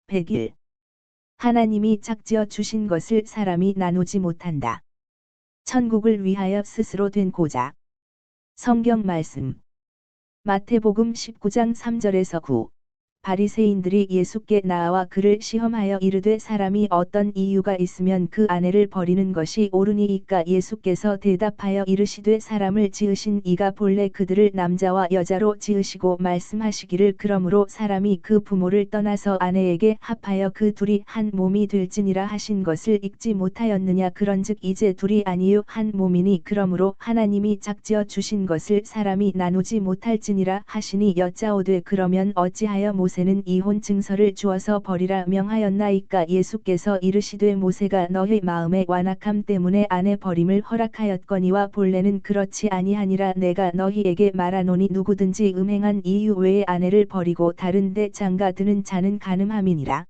101. 하나님이 짝지어 주신 것을 사람이 나누지 못한다. 천국을 위하여 스스로 된 고자. 성경 말씀. 마태복음 19장 3절에서 9. 바리새인들이 예수께 나와 그를 시험하여 이르되 사람이 어떤 이유가 있으면 그 아내를 버리는 것이 옳으니이까 예수께서 대답하여 이르시되 사람을 지으신 이가 본래 그들을 남자와 여자로 지으시고 말씀하시기를 그러므로 사람이 그 부모를 떠나서 아내에게 합하여 그 둘이 한 몸이 될지니라 하신 것을 읽지 못하였느냐 그런즉 이제 둘이 아니요 한 몸이니 그러므로 하나님이 짝지어 주신 것을 사람이 나누지 못할지니라 하시니 여짜오되 그러면 어찌하여 모세는 이혼 증서를 주어서 버리라 명하였나이까 예수께서 이르시되 모세가 너희 마음의 완악함 때문에 아내 버림을 허락하였거니와 본래는 그렇지 아니하니라 내가 너희에게 말하노니 누구든지 음행한 이유 외에 아내를 버리고 다른 데 장가 드는 자는 간음함이니라.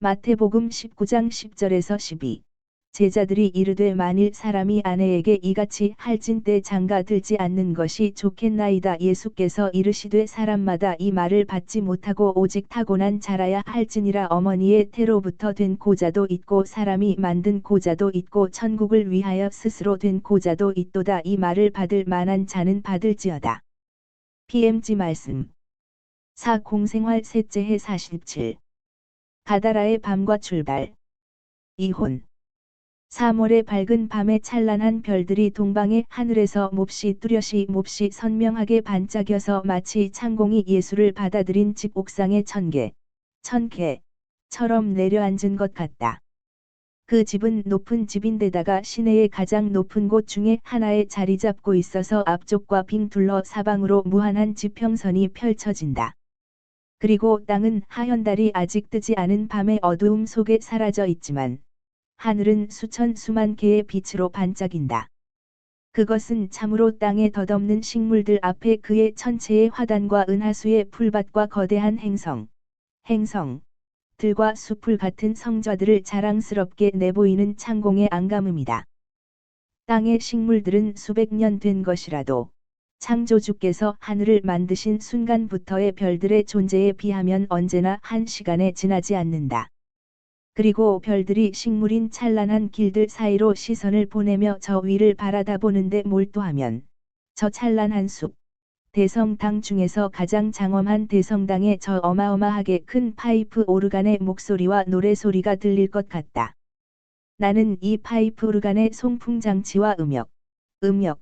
마태복음 19장 10절에서 12. 제자들이 이르되 만일 사람이 아내에게 이같이 할진때 장가 들지 않는 것이 좋겠나이다. 예수께서 이르시되 사람마다 이 말을 받지 못하고 오직 타고난 자라야 할지니라. 어머니의 태로부터 된 고자도 있고 사람이 만든 고자도 있고 천국을 위하여 스스로 된 고자도 있도다. 이 말을 받을 만한 자는 받을지어다. PMG 말씀. 4. 공생활 셋째 해 47. 가다라의 밤과 출발. 이혼. 3월의 밝은 밤에 찬란한 별들이 동방의 하늘에서 몹시 뚜렷이 몹시 선명하게 반짝여서 마치 창공이 예수를 받아들인 집 옥상의 천개처럼 내려앉은 것 같다. 그 집은 높은 집인데다가 시내의 가장 높은 곳 중에 하나에 자리 잡고 있어서 앞쪽과 빙 둘러 사방으로 무한한 지평선이 펼쳐진다. 그리고 땅은 하현달이 아직 뜨지 않은 밤의 어두움 속에 사라져 있지만 하늘은 수만 개의 빛으로 반짝인다. 그것은 참으로 땅에 덧없는 식물들 앞에 그의 천체의 화단과 은하수의 풀밭과 거대한 행성들과 숲을 같은 성좌들을 자랑스럽게 내보이는 창공의 앙감음이다. 땅의 식물들은 수백 년 된 것이라도 창조주께서 하늘을 만드신 순간부터의 별들의 존재에 비하면 언제나 한 시간에 지나지 않는다. 그리고 별들이 식물인 찬란한 길들 사이로 시선을 보내며 저 위를 바라다보는데 몰두하면 저 찬란한 숲, 대성당 중에서 가장 장엄한 대성당의 저 어마어마하게 큰 파이프 오르간의 목소리와 노래소리가 들릴 것 같다. 나는 이 파이프 오르간의 송풍장치와 음역,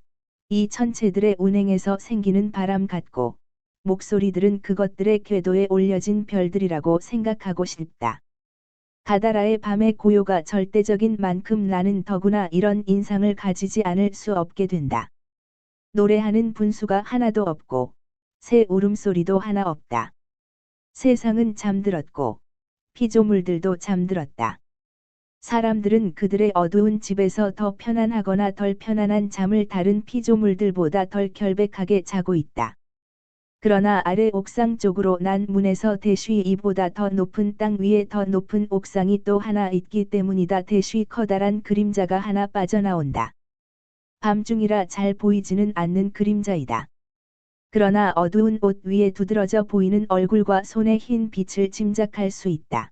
이 천체들의 운행에서 생기는 바람 같고 목소리들은 그것들의 궤도에 올려진 별들이라고 생각하고 싶다. 가다라의 밤의 고요가 절대적인 만큼 나는 더구나 이런 인상을 가지지 않을 수 없게 된다. 노래하는 분수가 하나도 없고 새 울음소리도 하나 없다. 세상은 잠들었고 피조물들도 잠들었다. 사람들은 그들의 어두운 집에서 더 편안하거나 덜 편안한 잠을 다른 피조물들보다 덜 결백하게 자고 있다. 그러나 아래 옥상 쪽으로 난 문에서 대쉬 이보다 더 높은 땅 위에 더 높은 옥상이 또 하나 있기 때문이다. 대쉬 커다란 그림자가 하나 빠져나온다. 밤중이라 잘 보이지는 않는 그림자이다. 그러나 어두운 옷 위에 두드러져 보이는 얼굴과 손의 흰 빛을 짐작할 수 있다.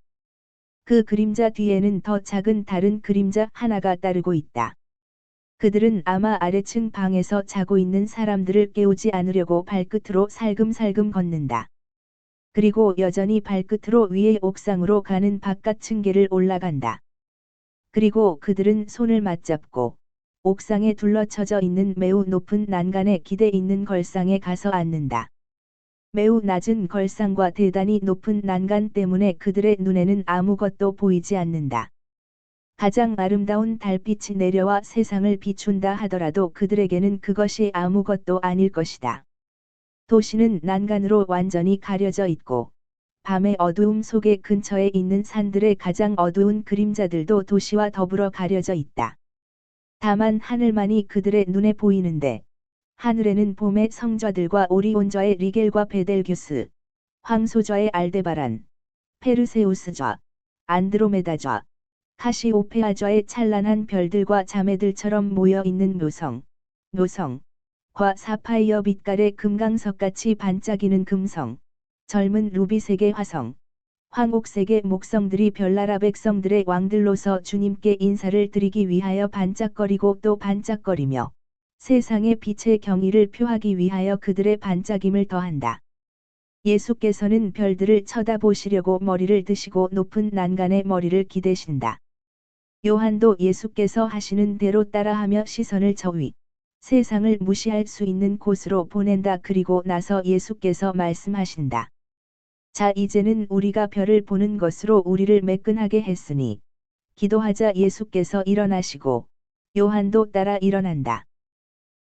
그 그림자 뒤에는 더 작은 다른 그림자 하나가 따르고 있다. 그들은 아마 아래층 방에서 자고 있는 사람들을 깨우지 않으려고 발끝으로 살금살금 걷는다. 그리고 여전히 발끝으로 위의 옥상으로 가는 바깥 층계를 올라간다. 그리고 그들은 손을 맞잡고 옥상에 둘러쳐져 있는 매우 높은 난간에 기대 있는 걸상에 가서 앉는다. 매우 낮은 걸상과 대단히 높은 난간 때문에 그들의 눈에는 아무것도 보이지 않는다. 가장 아름다운 달빛이 내려와 세상을 비춘다 하더라도 그들에게는 그것이 아무것도 아닐 것이다. 도시는 난간으로 완전히 가려져 있고 밤의 어두움 속에 근처에 있는 산들의 가장 어두운 그림자들도 도시와 더불어 가려져 있다. 다만 하늘만이 그들의 눈에 보이는데 하늘에는 봄의 성좌들과 오리온좌의 리겔과 베델규스, 황소좌의 알데바란, 페르세우스좌, 안드로메다좌, 카시오페아좌의 찬란한 별들과 자매들처럼 모여있는 묘성과 사파이어 빛깔의 금강석같이 반짝이는 금성, 젊은 루비색의 화성, 황옥색의 목성들이 별나라 백성들의 왕들로서 주님께 인사를 드리기 위하여 반짝거리고 또 반짝거리며 세상의 빛의 경의를 표하기 위하여 그들의 반짝임을 더한다. 예수께서는 별들을 쳐다보시려고 머리를 드시고 높은 난간에 머리를 기대신다. 요한도 예수께서 하시는 대로 따라하며 시선을 저 위, 세상을 무시할 수 있는 곳으로 보낸다. 그리고 나서 예수께서 말씀하신다. 자, 이제는 우리가 별을 보는 것으로 우리를 매끈하게 했으니 기도하자. 예수께서 일어나시고 요한도 따라 일어난다.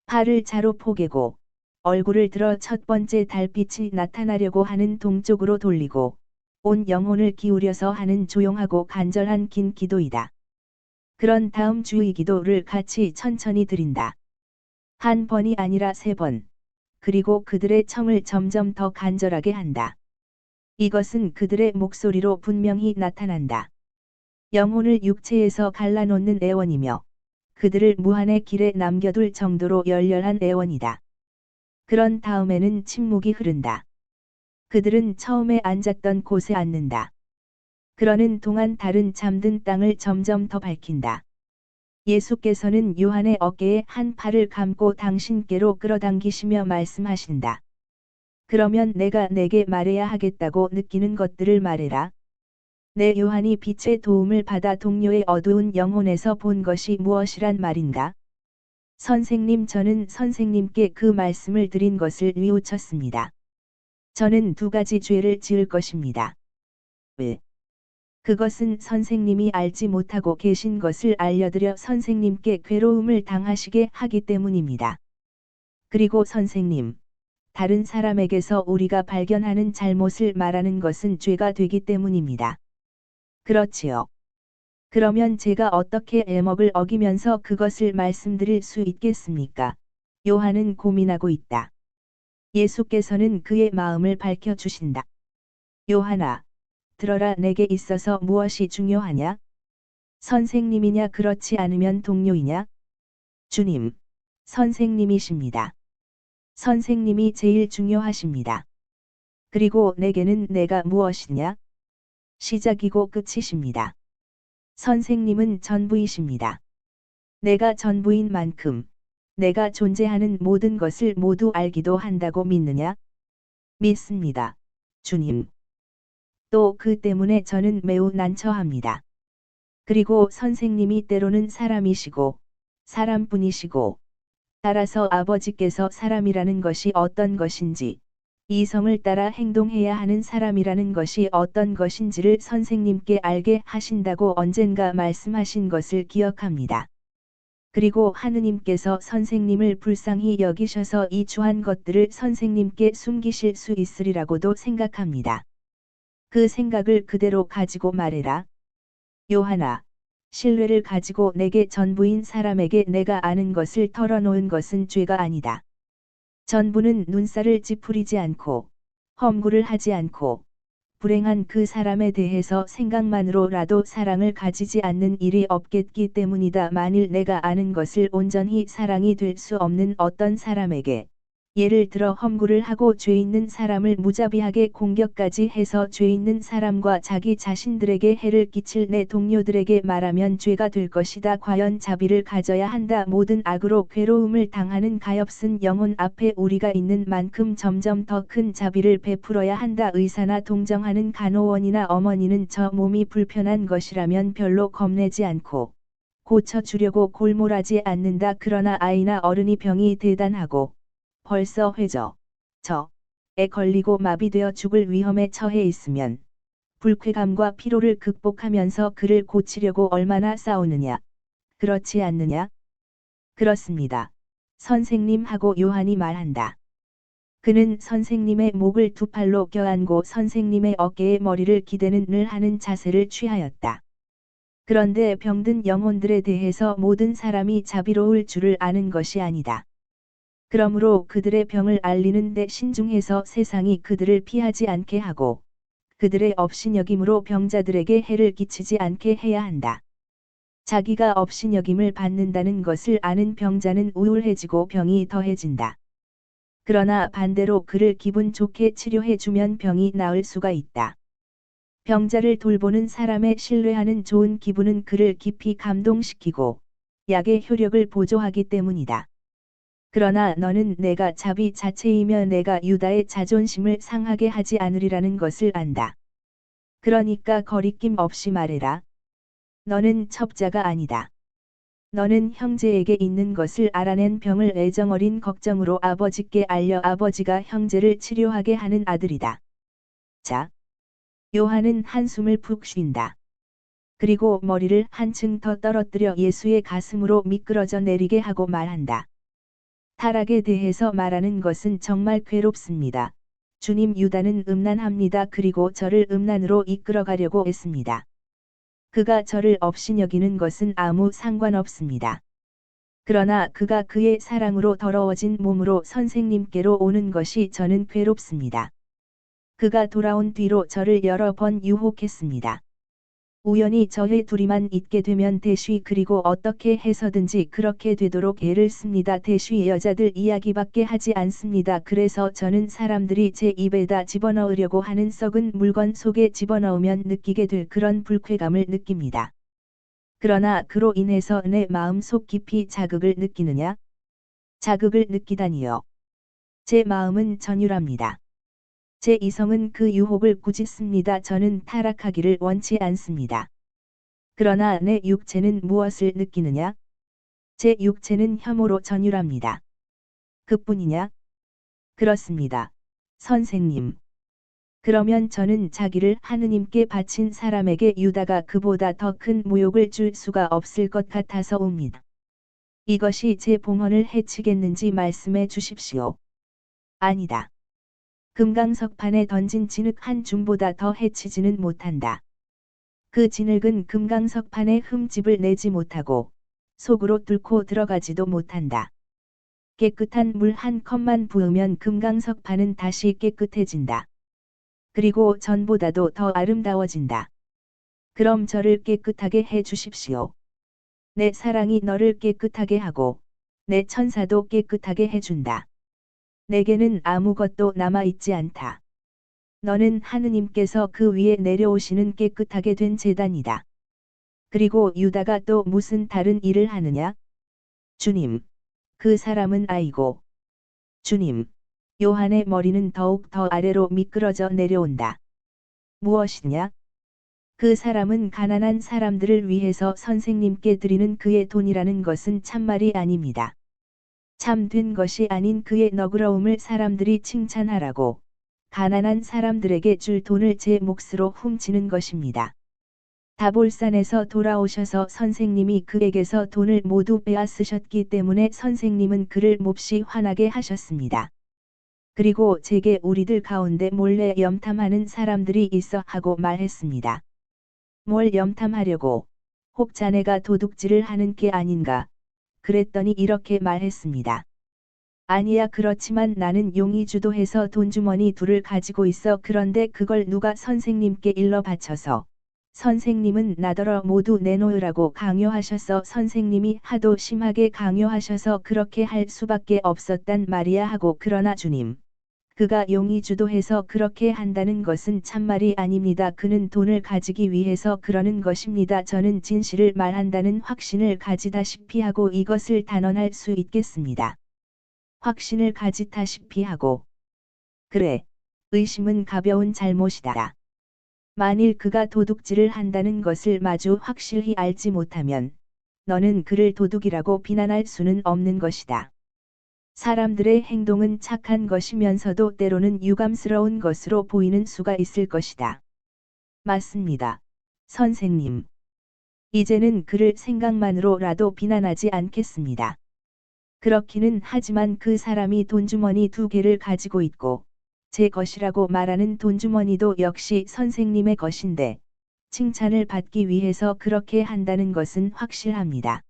팔을 자로 포개고 얼굴을 들어 첫 번째 달빛이 나타나려고 하는 동쪽으로 돌리고 온 영혼을 기울여서 하는 조용하고 간절한 긴 기도이다. 그런 다음 주의 기도를 같이 천천히 드린다. 한 번이 아니라 3번. 그리고 그들의 청을 점점 더 간절하게 한다. 이것은 그들의 목소리로 분명히 나타난다. 영혼을 육체에서 갈라놓는 애원이며 그들을 무한의 길에 남겨둘 정도로 열렬한 애원이다. 그런 다음에는 침묵이 흐른다. 그들은 처음에 앉았던 곳에 앉는다. 그러는 동안 달은 잠든 땅을 점점 더 밝힌다. 예수께서는 요한의 어깨에 한 팔을 감고 당신께로 끌어당기시며 말씀하신다. 그러면 내가 내게 말해야 하겠다고 느끼는 것들을 말해라. 내 요한이 빛의 도움을 받아 동료의 어두운 영혼에서 본 것이 무엇이란 말인가? 선생님, 저는 선생님께 그 말씀을 드린 것을 뉘우쳤습니다. 저는 2가지 죄를 지을 것입니다. 왜? 그것은 선생님이 알지 못하고 계신 것을 알려드려 선생님께 괴로움을 당하시게 하기 때문입니다. 그리고 선생님, 다른 사람에게서 우리가 발견하는 잘못을 말하는 것은 죄가 되기 때문입니다. 그렇지요. 그러면 제가 어떻게 애먹을 어기면서 그것을 말씀드릴 수 있겠습니까? 요한은 고민하고 있다. 예수께서는 그의 마음을 밝혀주신다. 요한아, 들어라. 내게 있어서 무엇이 중요하냐? 선생님이냐 그렇지 않으면 동료이냐? 주님, 선생님이십니다. 선생님이 제일 중요하십니다. 그리고 내게는 내가 무엇이냐? 시작이고 끝이십니다. 선생님은 전부이십니다. 내가 전부인 만큼 내가 존재하는 모든 것을 모두 알기도 한다고 믿느냐? 믿습니다, 주님. 또 그 때문에 저는 매우 난처합니다. 그리고 선생님이 때로는 사람이시고 사람뿐이시고 따라서 아버지께서 사람이라는 것이 어떤 것인지 이성을 따라 행동해야 하는 사람이라는 것이 어떤 것인지를 선생님께 알게 하신다고 언젠가 말씀하신 것을 기억합니다. 그리고 하느님께서 선생님을 불쌍히 여기셔서 이 주한 것들을 선생님께 숨기실 수 있으리라고도 생각합니다. 그 생각을 그대로 가지고 말해라. 요한아, 신뢰를 가지고 내게 전부인 사람에게 내가 아는 것을 털어놓은 것은 죄가 아니다. 전부는 눈살을 찌푸리지 않고 험구를 하지 않고 불행한 그 사람에 대해서 생각만으로라도 사랑을 가지지 않는 일이 없겠기 때문이다. 만일 내가 아는 것을 온전히 사랑이 될 수 없는 어떤 사람에게 예를 들어 험구를 하고 죄 있는 사람을 무자비하게 공격까지 해서 죄 있는 사람과 자기 자신들에게 해를 끼칠 내 동료들에게 말하면 죄가 될 것이다. 과연 자비를 가져야 한다. 모든 악으로 괴로움을 당하는 가엾은 영혼 앞에 우리가 있는 만큼 점점 더 큰 자비를 베풀어야 한다. 의사나 동정하는 간호원이나 어머니는 저 몸이 불편한 것이라면 별로 겁내지 않고 고쳐주려고 골몰하지 않는다. 그러나 아이나 어른이 병이 대단하고 벌써 에 걸리고 마비되어 죽을 위험에 처해 있으면 불쾌감과 피로를 극복하면서 그를 고치려고 얼마나 싸우느냐. 그렇지 않느냐? 그렇습니다. 선생님하고 요한이 말한다. 그는 선생님의 목을 2팔로 껴안고 선생님의 어깨에 머리를 기대는 늘 하는 자세를 취하였다. 그런데 병든 영혼들에 대해서 모든 사람이 자비로울 줄을 아는 것이 아니다. 그러므로 그들의 병을 알리는 데 신중해서 세상이 그들을 피하지 않게 하고 그들의 업신여김으로 병자들에게 해를 끼치지 않게 해야 한다. 자기가 업신여김을 받는다는 것을 아는 병자는 우울해지고 병이 더해진다. 그러나 반대로 그를 기분 좋게 치료해주면 병이 나을 수가 있다. 병자를 돌보는 사람의 신뢰하는 좋은 기분은 그를 깊이 감동시키고 약의 효력을 보조하기 때문이다. 그러나 너는 내가 자비 자체이며 내가 유다의 자존심을 상하게 하지 않으리라는 것을 안다. 그러니까 거리낌 없이 말해라. 너는 첩자가 아니다. 너는 형제에게 있는 것을 알아낸 병을 애정어린 걱정으로 아버지께 알려 아버지가 형제를 치료하게 하는 아들이다. 자. 요한은 한숨을 푹 쉰다. 그리고 머리를 한층 더 떨어뜨려 예수의 가슴으로 미끄러져 내리게 하고 말한다. 타락에 대해서 말하는 것은 정말 괴롭습니다. 주님, 유다는 음란합니다. 그리고 저를 음란으로 이끌어가려고 했습니다. 그가 저를 업신여기는 것은 아무 상관없습니다. 그러나 그가 그의 사랑으로 더러워진 몸으로 선생님께로 오는 것이 저는 괴롭습니다. 그가 돌아온 뒤로 저를 여러 번 유혹했습니다. 우연히 저희 둘이만 있게 되면 대쉬 그리고 어떻게 해서든지 그렇게 되도록 애를 씁니다. 대쉬 여자들 이야기밖에 하지 않습니다. 그래서 저는 사람들이 제 입에다 집어넣으려고 하는 썩은 물건 속에 집어넣으면 느끼게 될 그런 불쾌감을 느낍니다. 그러나 그로 인해서 내 마음속 깊이 자극을 느끼느냐? 자극을 느끼다니요. 제 마음은 전율합니다. 제 이성은 그 유혹을 꾸짖습니다. 저는 타락하기를 원치 않습니다. 그러나 내 육체는 무엇을 느끼느냐? 제 육체는 혐오로 전율합니다. 그뿐이냐? 그렇습니다. 선생님. 그러면 저는 자기를 하느님께 바친 사람에게 유다가 그보다 더 큰 모욕을 줄 수가 없을 것 같아서 옵니다. 이것이 제 봉헌을 해치겠는지 말씀해 주십시오. 아니다. 금강석판에 던진 진흙 한 줌보다 더 해치지는 못한다. 그 진흙은 금강석판에 흠집을 내지 못하고 속으로 뚫고 들어가지도 못한다. 깨끗한 물 한 컵만 부으면 금강석판은 다시 깨끗해진다. 그리고 전보다도 더 아름다워진다. 그럼 저를 깨끗하게 해 주십시오. 내 사랑이 너를 깨끗하게 하고 내 천사도 깨끗하게 해준다. 내게는 아무것도 남아있지 않다. 너는 하느님께서 그 위에 내려오시는 깨끗하게 된 제단이다. 그리고 유다가 또 무슨 다른 일을 하느냐? 주님. 그 사람은 아이고. 주님. 요한의 머리는 더욱 더 아래로 미끄러져 내려온다. 무엇이냐? 그 사람은 가난한 사람들을 위해서 선생님께 드리는 그의 돈이라는 것은 참말이 아닙니다. 참된 것이 아닌 그의 너그러움을 사람들이 칭찬하라고 가난한 사람들에게 줄 돈을 제 몫으로 훔치는 것입니다. 다볼산에서 돌아오셔서 선생님이 그에게서 돈을 모두 빼앗으셨기 때문에 선생님은 그를 몹시 화나게 하셨습니다. 그리고 제게 우리들 가운데 몰래 염탐하는 사람들이 있어 하고 말했습니다. 뭘 염탐하려고? 혹 자네가 도둑질을 하는 게 아닌가? 그랬더니 이렇게 말했습니다. 아니야, 그렇지만 나는 용이 주도해서 돈주머니 둘을 가지고 있어. 그런데 그걸 누가 선생님께 일러 바쳐서 선생님은 나더러 모두 내놓으라고 강요하셔서 선생님이 하도 심하게 강요하셔서 그렇게 할 수밖에 없었단 말이야 하고 그러나 주님. 그가 용이 주도해서 그렇게 한다는 것은 참말이 아닙니다. 그는 돈을 가지기 위해서 그러는 것입니다. 저는 진실을 말한다는 확신을 가지다시피 하고 이것을 단언할 수 있겠습니다. 확신을 가지다시피 하고. 그래. 의심은 가벼운 잘못이다. 만일 그가 도둑질을 한다는 것을 마주 확실히 알지 못하면 너는 그를 도둑이라고 비난할 수는 없는 것이다. 사람들의 행동은 착한 것이면서도 때로는 유감스러운 것으로 보이는 수가 있을 것이다. 맞습니다. 선생님. 이제는 그를 생각만으로라도 비난하지 않겠습니다. 그렇기는 하지만 그 사람이 돈주머니 2개를 가지고 있고 제 것이라고 말하는 돈주머니도 역시 선생님의 것인데 칭찬을 받기 위해서 그렇게 한다는 것은 확실합니다.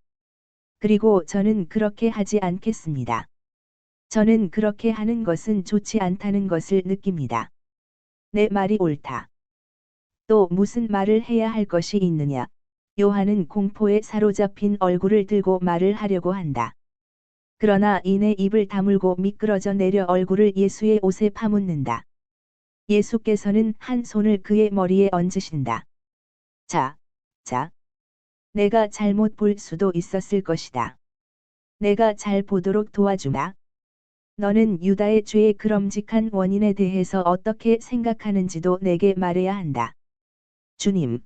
그리고 저는 그렇게 하지 않겠습니다. 저는 그렇게 하는 것은 좋지 않다는 것을 느낍니다. 내 말이 옳다. 또 무슨 말을 해야 할 것이 있느냐? 요한은 공포에 사로잡힌 얼굴을 들고 말을 하려고 한다. 그러나 이내 입을 다물고 미끄러져 내려 얼굴을 예수의 옷에 파묻는다. 예수께서는 한 손을 그의 머리에 얹으신다. 자, 자. 내가 잘못 볼 수도 있었을 것이다. 내가 잘 보도록 도와주마. 너는 유다의 죄의 그럼직한 원인에 대해서 어떻게 생각하는지도 내게 말해야 한다. 주님,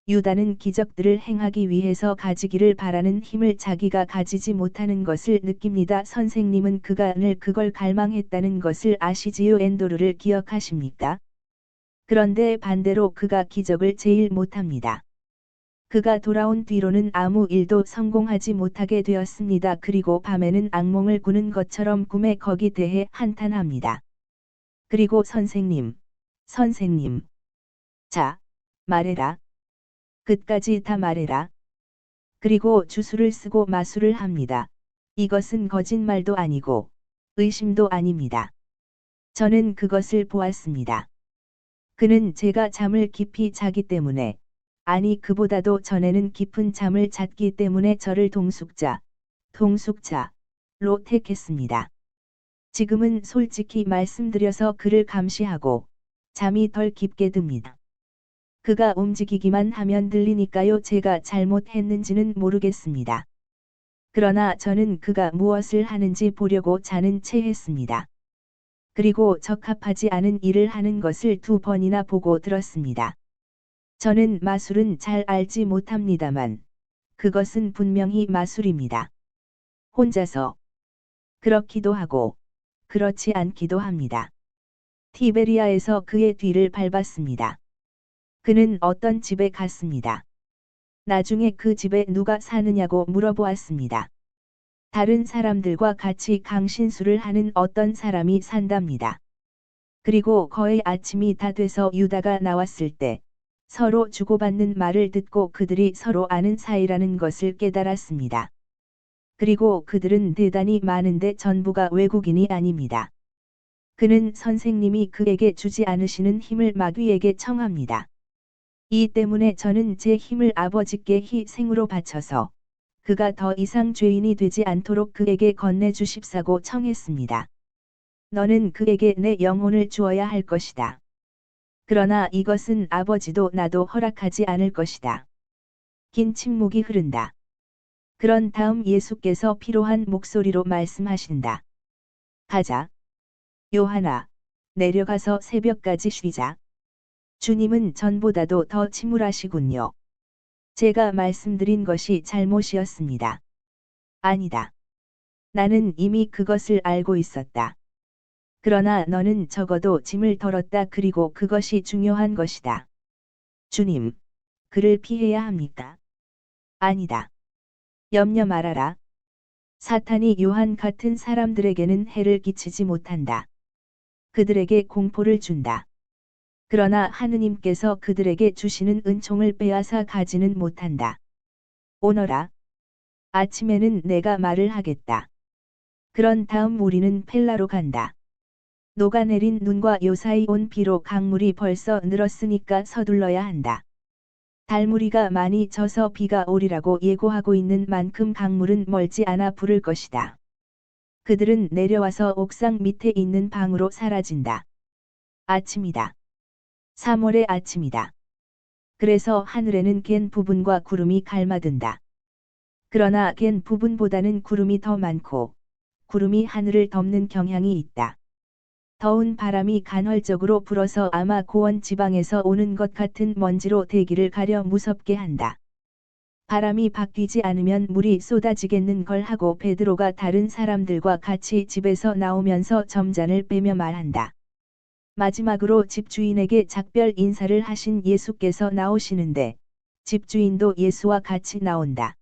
유다는 기적들을 행하기 위해서 가지기를 바라는 힘을 자기가 가지지 못하는 것을 느낍니다. 선생님은 그가 늘 그걸 갈망했다는 것을 아시지요. 엔도르를 기억하십니까? 그런데 반대로 그가 기적을 제일 못합니다. 그가 돌아온 뒤로는 아무 일도 성공하지 못하게 되었습니다. 그리고 밤에는 악몽을 꾸는 것처럼 꿈에 거기 대해 한탄합니다. 그리고 선생님, 자, 말해라. 끝까지 다 말해라. 그리고 주술을 쓰고 마술을 합니다. 이것은 거짓말도 아니고 의심도 아닙니다. 저는 그것을 보았습니다. 그는 제가 잠을 깊이 자기 때문에, 아니 그보다도 전에는 깊은 잠을 잤기 때문에 저를 동숙자로 택했습니다. 지금은 솔직히 말씀드려서 그를 감시하고 잠이 덜 깊게 듭니다. 그가 움직이기만 하면 들리니까요. 제가 잘못했는지는 모르겠습니다. 그러나 저는 그가 무엇을 하는지 보려고 자는 채 했습니다. 그리고 적합하지 않은 일을 하는 것을 2번이나 보고 들었습니다. 저는 마술은 잘 알지 못합니다만, 그것은 분명히 마술입니다. 혼자서 그렇기도 하고, 그렇지 않기도 합니다. 티베리아에서 그의 뒤를 밟았습니다. 그는 어떤 집에 갔습니다. 나중에 그 집에 누가 사느냐고 물어보았습니다. 다른 사람들과 같이 강신술을 하는 어떤 사람이 산답니다. 그리고 거의 아침이 다 돼서 유다가 나왔을 때 서로 주고받는 말을 듣고 그들이 서로 아는 사이라는 것을 깨달았습니다. 그리고 그들은 대단히 많은데 전부가 외국인이 아닙니다. 그는 선생님이 그에게 주지 않으시는 힘을 마귀에게 청합니다. 이 때문에 저는 제 힘을 아버지께 희생으로 바쳐서 그가 더 이상 죄인이 되지 않도록 그에게 건네주십사고 청했습니다. 너는 그에게 내 영혼을 주어야 할 것이다. 그러나 이것은 아버지도 나도 허락하지 않을 것이다. 긴 침묵이 흐른다. 그런 다음 예수께서 피로한 목소리로 말씀하신다. 가자. 요한아, 내려가서 새벽까지 쉬자. 주님은 전보다도 더 침울하시군요. 제가 말씀드린 것이 잘못이었습니다. 아니다. 나는 이미 그것을 알고 있었다. 그러나 너는 적어도 짐을 덜었다. 그리고 그것이 중요한 것이다. 주님, 그를 피해야 합니까? 아니다. 염려 말아라. 사탄이 요한 같은 사람들에게는 해를 끼치지 못한다. 그들에게 공포를 준다. 그러나 하느님께서 그들에게 주시는 은총을 빼앗아 가지는 못한다. 오너라. 아침에는 내가 말을 하겠다. 그런 다음 우리는 펠라로 간다. 녹아내린 눈과 요사이 온 비로 강물이 벌써 늘었으니까 서둘러야 한다. 달무리가 많이 져서 비가 오리라고 예고하고 있는 만큼 강물은 멀지 않아 부를 것이다. 그들은 내려와서 옥상 밑에 있는 방으로 사라진다. 아침이다. 3월의 아침이다. 그래서 하늘에는 갠 부분과 구름이 갈마든다. 그러나 갠 부분보다는 구름이 더 많고, 구름이 하늘을 덮는 경향이 있다. 더운 바람이 간헐적으로 불어서 아마 고원 지방에서 오는 것 같은 먼지로 대기를 가려 무섭게 한다. 바람이 바뀌지 않으면 물이 쏟아지겠는 걸 하고 베드로가 다른 사람들과 같이 집에서 나오면서 점잔을 빼며 말한다. 마지막으로 집주인에게 작별 인사를 하신 예수께서 나오시는데, 집주인도 예수와 같이 나온다.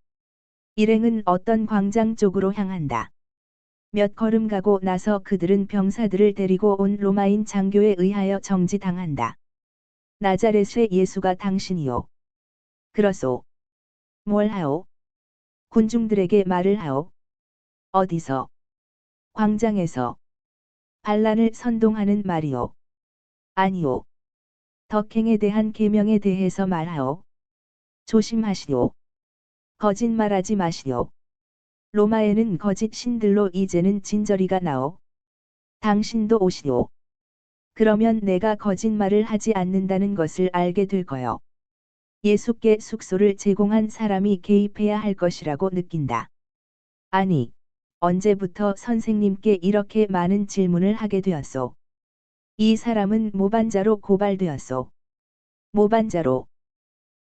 일행은 어떤 광장 쪽으로 향한다. 몇 걸음 가고 나서 그들은 병사들을 데리고 온 로마인 장교에 의하여 정지당한다. 나자렛의 예수가 당신이요. 그러소. 뭘 하오? 군중들에게 말을 하오. 어디서? 광장에서. 반란을 선동하는 말이오. 아니오. 덕행에 대한 계명에 대해서 말하오. 조심하시오. 거짓말하지 마시오. 로마에는 거짓 신들로 이제는 진저리가 나오. 당신도 오시오. 그러면 내가 거짓말을 하지 않는다는 것을 알게 될 거요. 예수께 숙소를 제공한 사람이 개입해야 할 것이라고 느낀다. 아니, 언제부터 선생님께 이렇게 많은 질문을 하게 되었소? 이 사람은 모반자로 고발되었소. 모반자로.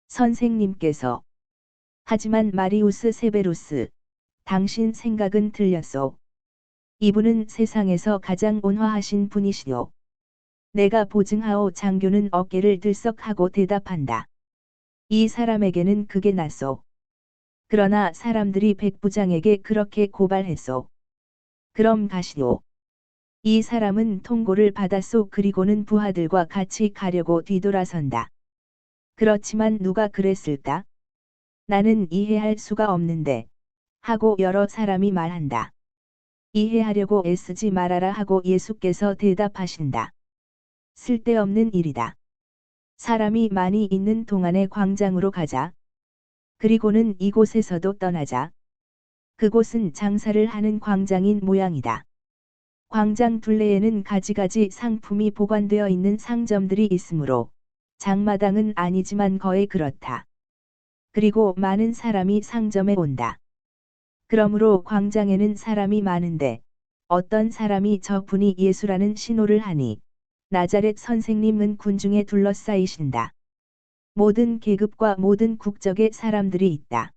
선생님께서. 하지만 마리우스 세베루스, 당신 생각은 틀렸소. 이분은 세상에서 가장 온화하신 분이시오. 내가 보증하오. 장교는 어깨를 들썩하고 대답한다. 이 사람에게는 그게 낫소. 그러나 사람들이 백부장에게 그렇게 고발했소. 그럼 가시오. 이 사람은 통고를 받았소. 그리고는 부하들과 같이 가려고 뒤돌아선다. 그렇지만 누가 그랬을까? 나는 이해할 수가 없는데. 하고 여러 사람이 말한다. 이해하려고 애쓰지 말아라 하고 예수께서 대답하신다. 쓸데없는 일이다. 사람이 많이 있는 동안에 광장으로 가자. 그리고는 이곳에서도 떠나자. 그곳은 장사를 하는 광장인 모양이다. 광장 둘레에는 가지가지 상품이 보관되어 있는 상점들이 있으므로 장마당은 아니지만 거의 그렇다. 그리고 많은 사람이 상점에 온다. 그러므로 광장에는 사람이 많은데 어떤 사람이 저분이 예수라는 신호를 하니 나자렛 선생님은 군중에 둘러싸이신다. 모든 계급과 모든 국적의 사람들이 있다.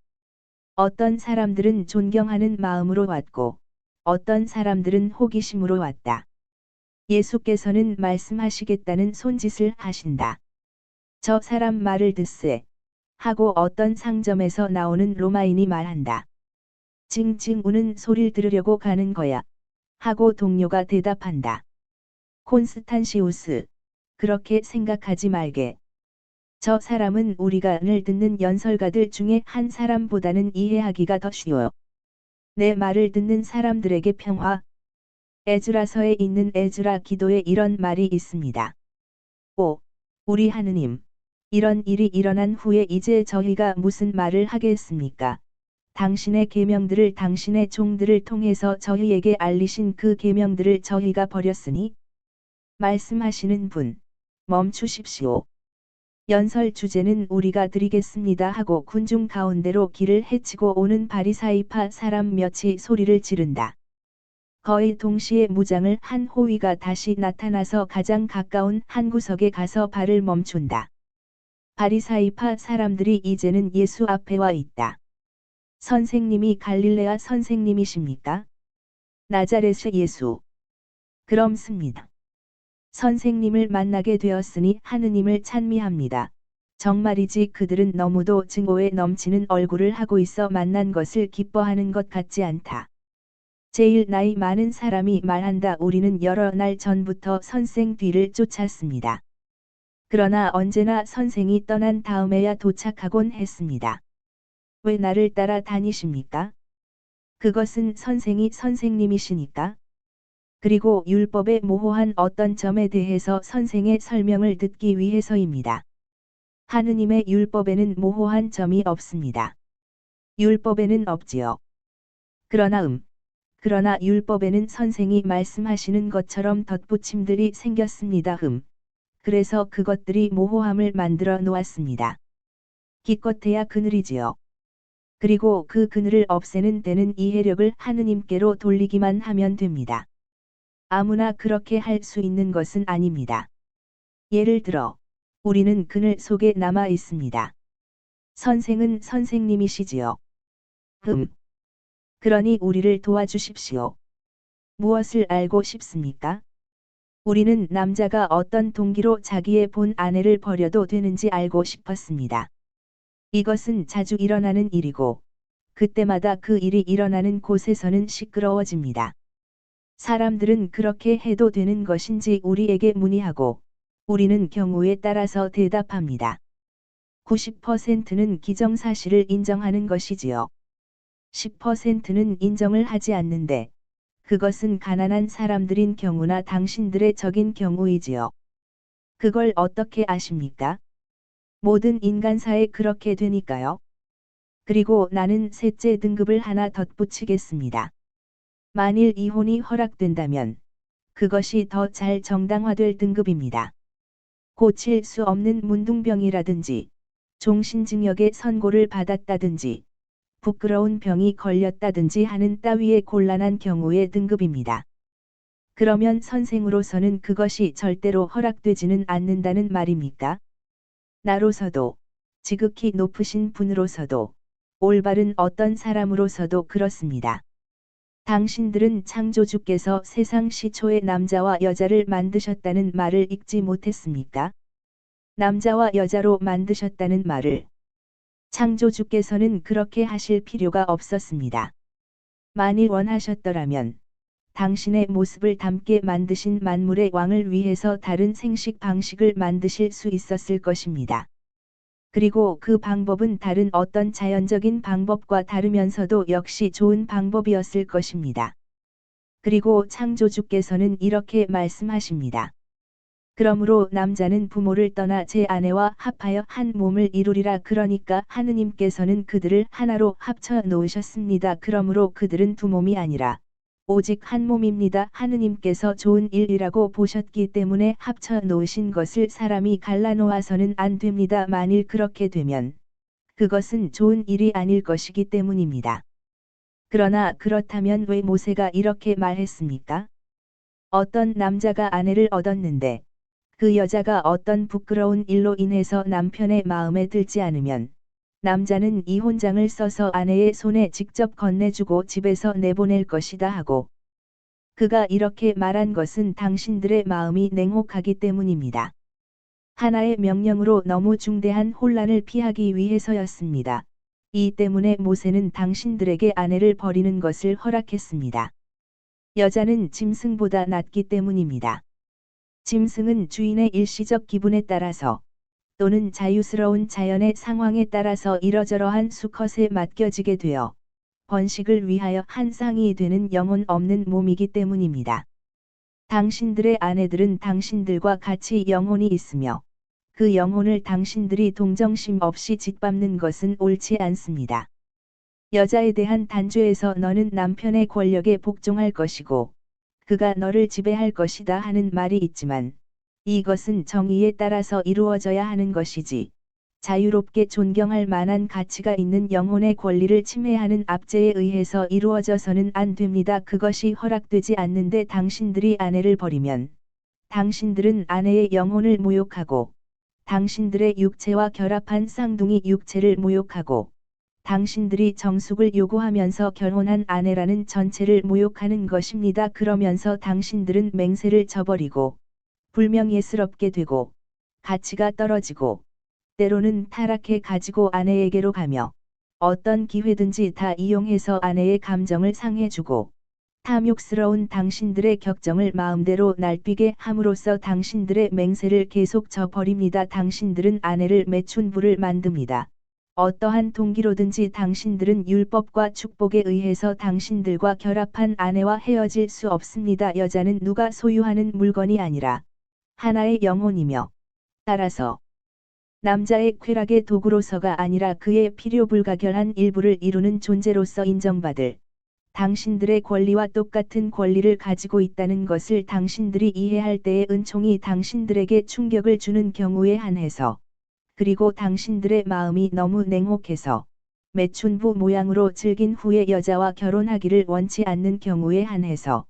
어떤 사람들은 존경하는 마음으로 왔고 어떤 사람들은 호기심으로 왔다. 예수께서는 말씀하시겠다는 손짓을 하신다. 저 사람 말을 듣세. 하고 어떤 상점에서 나오는 로마인이 말한다. 징징 우는 소리를 들으려고 가는 거야. 하고 동료가 대답한다. 콘스탄시우스, 그렇게 생각하지 말게. 저 사람은 우리가 늘 듣는 연설가들 중에 한 사람보다는 이해하기가 더 쉬워요. 내 말을 듣는 사람들에게 평화. 에즈라서에 있는 에즈라 기도에 이런 말이 있습니다. 오, 우리 하느님, 이런 일이 일어난 후에 이제 저희가 무슨 말을 하겠습니까? 당신의 계명들을 당신의 종들을 통해서 저희에게 알리신 그 계명들을 저희가 버렸으니 말씀하시는 분, 멈추십시오. 연설 주제는 우리가 드리겠습니다 하고 군중 가운데로 길을 헤치고 오는 바리사이파 사람 몇이 소리를 지른다. 거의 동시에 무장을 한 호위가 다시 나타나서 가장 가까운 한 구석에 가서 발을 멈춘다. 바리사이파 사람들이 이제는 예수 앞에 와 있다. 선생님이 갈릴레아 선생님이십니까? 나자렛의 예수. 그럼습니다. 선생님을 만나게 되었으니 하느님을 찬미합니다. 정말이지 그들은 너무도 증오에 넘치는 얼굴을 하고 있어 만난 것을 기뻐하는 것 같지 않다. 제일 나이 많은 사람이 말한다. 우리는 여러 날 전부터 선생 뒤를 쫓았습니다. 그러나 언제나 선생이 떠난 다음에야 도착하곤 했습니다. 왜 나를 따라 다니십니까? 그것은 선생이 선생님이시니까. 그리고 율법의 모호한 어떤 점에 대해서 선생의 설명을 듣기 위해서입니다. 하느님의 율법에는 모호한 점이 없습니다. 율법에는 없지요. 그러나 율법에는 선생이 말씀하시는 것처럼 덧붙임들이 생겼습니다. 그래서 그것들이 모호함을 만들어 놓았습니다. 기껏해야 그늘이지요. 그리고 그 그늘을 없애는 데는 이해력을 하느님께로 돌리기만 하면 됩니다. 아무나 그렇게 할 수 있는 것은 아닙니다. 예를 들어, 우리는 그늘 속에 남아 있습니다. 선생은 선생님이시지요. 그러니 우리를 도와주십시오. 무엇을 알고 싶습니까? 우리는 남자가 어떤 동기로 자기의 본 아내를 버려도 되는지 알고 싶었습니다. 이것은 자주 일어나는 일이고, 그때마다 그 일이 일어나는 곳에서는 시끄러워집니다. 사람들은 그렇게 해도 되는 것인지 우리에게 문의하고, 우리는 경우에 따라서 대답합니다. 90%는 기정사실을 인정하는 것이지요. 10%는 인정을 하지 않는데, 그것은 가난한 사람들인 경우나 당신들의 적인 경우이지요. 그걸 어떻게 아십니까? 모든 인간사에 그렇게 되니까요. 그리고 나는 셋째 등급을 하나 덧붙이겠습니다. 만일 이혼이 허락된다면 그것이 더 잘 정당화될 등급입니다. 고칠 수 없는 문둥병이라든지, 종신증역의 선고를 받았다든지, 부끄러운 병이 걸렸다든지 하는 따위의 곤란한 경우의 등급입니다. 그러면 선생으로서는 그것이 절대로 허락되지는 않는다는 말입니까? 나로서도, 지극히 높으신 분으로서도, 올바른 어떤 사람으로서도 그렇습니다. 당신들은 창조주께서 세상 시초에 남자와 여자를 만드셨다는 말을 읽지 못했습니까? 남자와 여자로 만드셨다는 말을. 창조주께서는 그렇게 하실 필요가 없었습니다. 만일 원하셨더라면, 당신의 모습을 닮게 만드신 만물의 왕을 위해서 다른 생식 방식을 만드실 수 있었을 것입니다. 그리고 그 방법은 다른 어떤 자연적인 방법과 다르면서도 역시 좋은 방법이었을 것입니다. 그리고 창조주께서는 이렇게 말씀하십니다. 그러므로 남자는 부모를 떠나 제 아내와 합하여 한 몸을 이루리라. 그러니까 하느님께서는 그들을 하나로 합쳐 놓으셨습니다. 그러므로 그들은 두 몸이 아니라 오직 한 몸입니다. 하느님께서 좋은 일이라고 보셨기 때문에 합쳐 놓으신 것을 사람이 갈라놓아서는 안 됩니다. 만일 그렇게 되면 그것은 좋은 일이 아닐 것이기 때문입니다. 그러나 그렇다면 왜 모세가 이렇게 말했습니까? 어떤 남자가 아내를 얻었는데 그 여자가 어떤 부끄러운 일로 인해서 남편의 마음에 들지 않으면 남자는 이혼장을 써서 아내의 손에 직접 건네주고 집에서 내보낼 것이다 하고, 그가 이렇게 말한 것은 당신들의 마음이 냉혹하기 때문입니다. 하나의 명령으로 너무 중대한 혼란을 피하기 위해서였습니다. 이 때문에 모세는 당신들에게 아내를 버리는 것을 허락했습니다. 여자는 짐승보다 낫기 때문입니다. 짐승은 주인의 일시적 기분에 따라서 또는 자유스러운 자연의 상황에 따라서 이러저러한 수컷에 맡겨지게 되어 번식을 위하여 한 쌍이 되는 영혼 없는 몸이기 때문입니다. 당신들의 아내들은 당신들과 같이 영혼이 있으며 그 영혼을 당신들이 동정심 없이 짓밟는 것은 옳지 않습니다. 여자에 대한 단죄에서 너는 남편의 권력에 복종할 것이고 그가 너를 지배할 것이다 하는 말이 있지만 이것은 정의에 따라서 이루어져야 하는 것이지 자유롭게 존경할 만한 가치가 있는 영혼의 권리를 침해하는 압제에 의해서 이루어져서는 안 됩니다. 그것이 허락되지 않는데 당신들이 아내를 버리면 당신들은 아내의 영혼을 모욕하고 당신들의 육체와 결합한 쌍둥이 육체를 모욕하고 당신들이 정숙을 요구하면서 결혼한 아내라는 전체를 모욕하는 것입니다. 그러면서 당신들은 맹세를 저버리고 불명예스럽게 되고 가치가 떨어지고 때로는 타락해 가지고 아내에게로 가며 어떤 기회든지 다 이용해서 아내의 감정을 상해주고 탐욕스러운 당신들의 격정을 마음대로 날뛰게 함으로써 당신들의 맹세를 계속 저버립니다. 당신들은 아내를 매춘부를 만듭니다. 어떠한 동기로든지 당신들은 율법과 축복에 의해서 당신들과 결합한 아내와 헤어질 수 없습니다. 여자는 누가 소유하는 물건이 아니라 하나의 영혼이며 따라서 남자의 쾌락의 도구로서가 아니라 그의 필요불가결한 일부를 이루는 존재로서 인정받을 당신들의 권리와 똑같은 권리를 가지고 있다는 것을 당신들이 이해할 때에 은총이 당신들에게 충격을 주는 경우에 한해서 그리고 당신들의 마음이 너무 냉혹해서 매춘부 모양으로 즐긴 후에 여자와 결혼하기를 원치 않는 경우에 한해서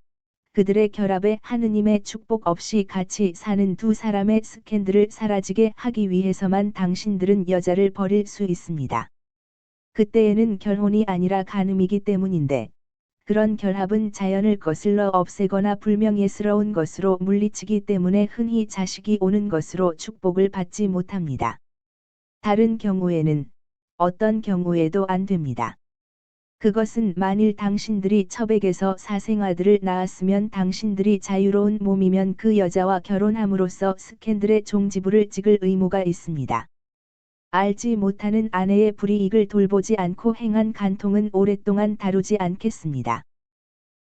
그들의 결합에 하느님의 축복 없이 같이 사는 두 사람의 스캔들을 사라지게 하기 위해서만 당신들은 여자를 버릴 수 있습니다. 그때에는 결혼이 아니라 간음이기 때문인데 그런 결합은 자연을 거슬러 없애거나 불명예스러운 것으로 물리치기 때문에 흔히 자식이 오는 것으로 축복을 받지 못합니다. 다른 경우에는 어떤 경우에도 안 됩니다. 그것은 만일 당신들이 처백에서 사생아들을 낳았으면 당신들이 자유로운 몸이면 그 여자와 결혼함으로써 스캔들의 종지부를 찍을 의무가 있습니다. 알지 못하는 아내의 불이익을 돌보지 않고 행한 간통은 오랫동안 다루지 않겠습니다.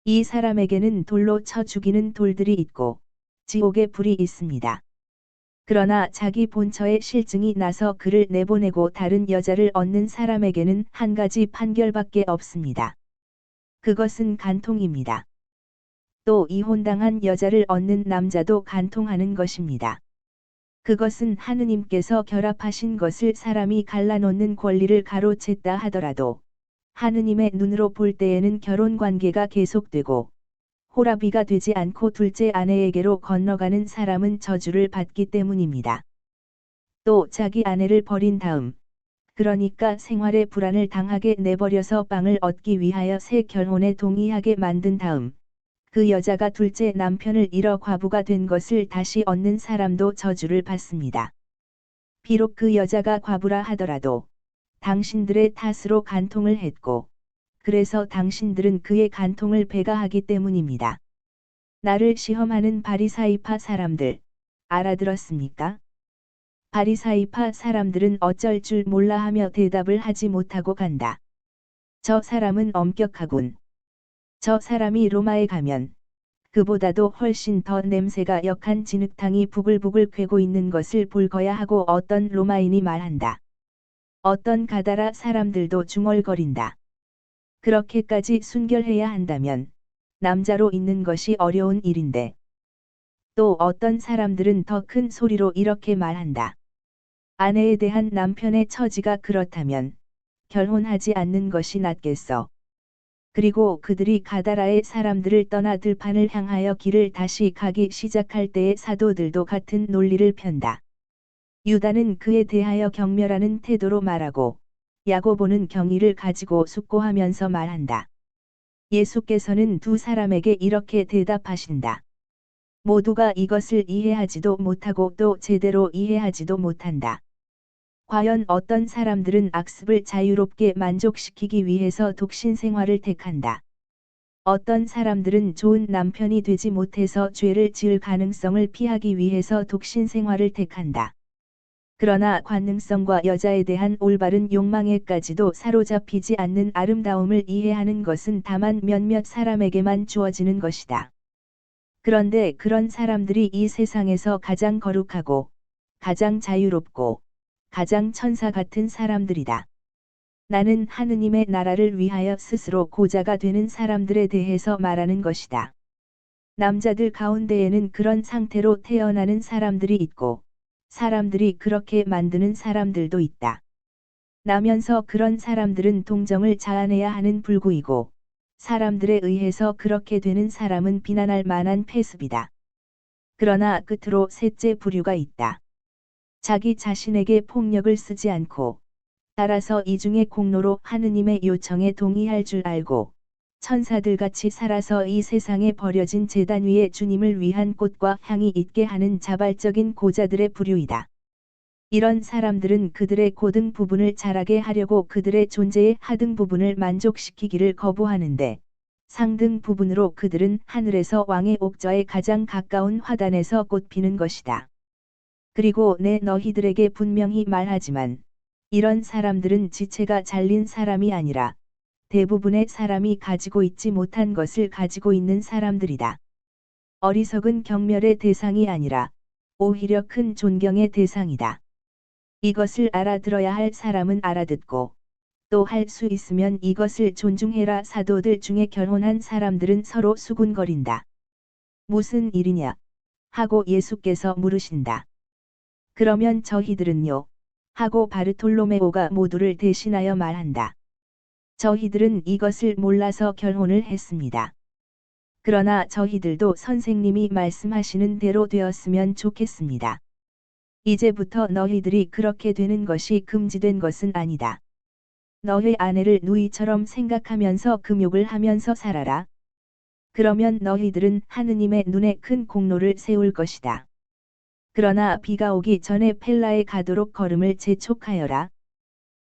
이 사람에게는 돌로 쳐 죽이는 돌들이 있고 지옥의 불이 있습니다. 그러나 자기 본처에 실증이 나서 그를 내보내고 다른 여자를 얻는 사람에게는 한 가지 판결밖에 없습니다. 그것은 간통입니다. 또 이혼당한 여자를 얻는 남자도 간통하는 것입니다. 그것은 하느님께서 결합하신 것을 사람이 갈라놓는 권리를 가로챘다 하더라도 하느님의 눈으로 볼 때에는 결혼 관계가 계속되고 호라비가 되지 않고 둘째 아내에게로 건너가는 사람은 저주를 받기 때문입니다. 또 자기 아내를 버린 다음, 그러니까 생활의 불안을 당하게 내버려서 빵을 얻기 위하여 새 결혼에 동의하게 만든 다음, 그 여자가 둘째 남편을 잃어 과부가 된 것을 다시 얻는 사람도 저주를 받습니다. 비록 그 여자가 과부라 하더라도 당신들의 탓으로 간통을 했고, 그래서 당신들은 그의 간통을 배가하기 때문입니다. 나를 시험하는 바리사이파 사람들, 알아들었습니까? 바리사이파 사람들은 어쩔 줄 몰라 하며 대답을 하지 못하고 간다. 저 사람은 엄격하군. 저 사람이 로마에 가면 그보다도 훨씬 더 냄새가 역한 진흙탕이 부글부글 꿰고 있는 것을 볼 거야 하고 어떤 로마인이 말한다. 어떤 가다라 사람들도 중얼거린다. 그렇게까지 순결해야 한다면 남자로 있는 것이 어려운 일인데. 또 어떤 사람들은 더 큰 소리로 이렇게 말한다. 아내에 대한 남편의 처지가 그렇다면 결혼하지 않는 것이 낫겠어. 그리고 그들이 가다라의 사람들을 떠나 들판을 향하여 길을 다시 가기 시작할 때에 사도들도 같은 논리를 편다. 유다는 그에 대하여 경멸하는 태도로 말하고 야고보는 경의를 가지고 숙고하면서 말한다. 예수께서는 두 사람에게 이렇게 대답하신다. 모두가 이것을 이해하지도 못하고 또 제대로 이해하지도 못한다. 과연 어떤 사람들은 악습을 자유롭게 만족시키기 위해서 독신 생활을 택한다. 어떤 사람들은 좋은 남편이 되지 못해서 죄를 지을 가능성을 피하기 위해서 독신 생활을 택한다. 그러나 관능성과 여자에 대한 올바른 욕망에까지도 사로잡히지 않는 아름다움을 이해하는 것은 다만 몇몇 사람에게만 주어지는 것이다. 그런데 그런 사람들이 이 세상에서 가장 거룩하고, 가장 자유롭고, 가장 천사 같은 사람들이다. 나는 하느님의 나라를 위하여 스스로 고자가 되는 사람들에 대해서 말하는 것이다. 남자들 가운데에는 그런 상태로 태어나는 사람들이 있고, 사람들이 그렇게 만드는 사람들도 있다. 나면서 그런 사람들은 동정을 자아내야 하는 불구이고, 사람들에 의해서 그렇게 되는 사람은 비난할 만한 폐습이다. 그러나 끝으로 셋째 부류가 있다. 자기 자신에게 폭력을 쓰지 않고, 따라서 이중의 공로로 하느님의 요청에 동의할 줄 알고, 천사들같이 살아서 이 세상에 버려진 제단 위에 주님을 위한 꽃과 향이 있게 하는 자발적인 고자들의 부류이다. 이런 사람들은 그들의 고등 부분을 자라게 하려고 그들의 존재의 하등 부분을 만족시키기를 거부하는데, 상등 부분으로 그들은 하늘에서 왕의 옥저에 가장 가까운 화단에서 꽃피는 것이다. 그리고 내 너희들에게 분명히 말하지만, 이런 사람들은 지체가 잘린 사람이 아니라, 대부분의 사람이 가지고 있지 못한 것을 가지고 있는 사람들이다. 어리석은 경멸의 대상이 아니라, 오히려 큰 존경의 대상이다. 이것을 알아들어야 할 사람은 알아듣고, 또 할 수 있으면 이것을 존중해라. 사도들 중에 결혼한 사람들은 서로 수군거린다. 무슨 일이냐? 하고 예수께서 물으신다. 그러면 저희들은요? 하고 바르톨로메오가 모두를 대신하여 말한다. 저희들은 이것을 몰라서 결혼을 했습니다. 그러나 저희들도 선생님이 말씀하시는 대로 되었으면 좋겠습니다. 이제부터 너희들이 그렇게 되는 것이 금지된 것은 아니다. 너희 아내를 누이처럼 생각하면서 금욕을 하면서 살아라. 그러면 너희들은 하느님의 눈에 큰 공로를 세울 것이다. 그러나 비가 오기 전에 펠라에 가도록 걸음을 재촉하여라.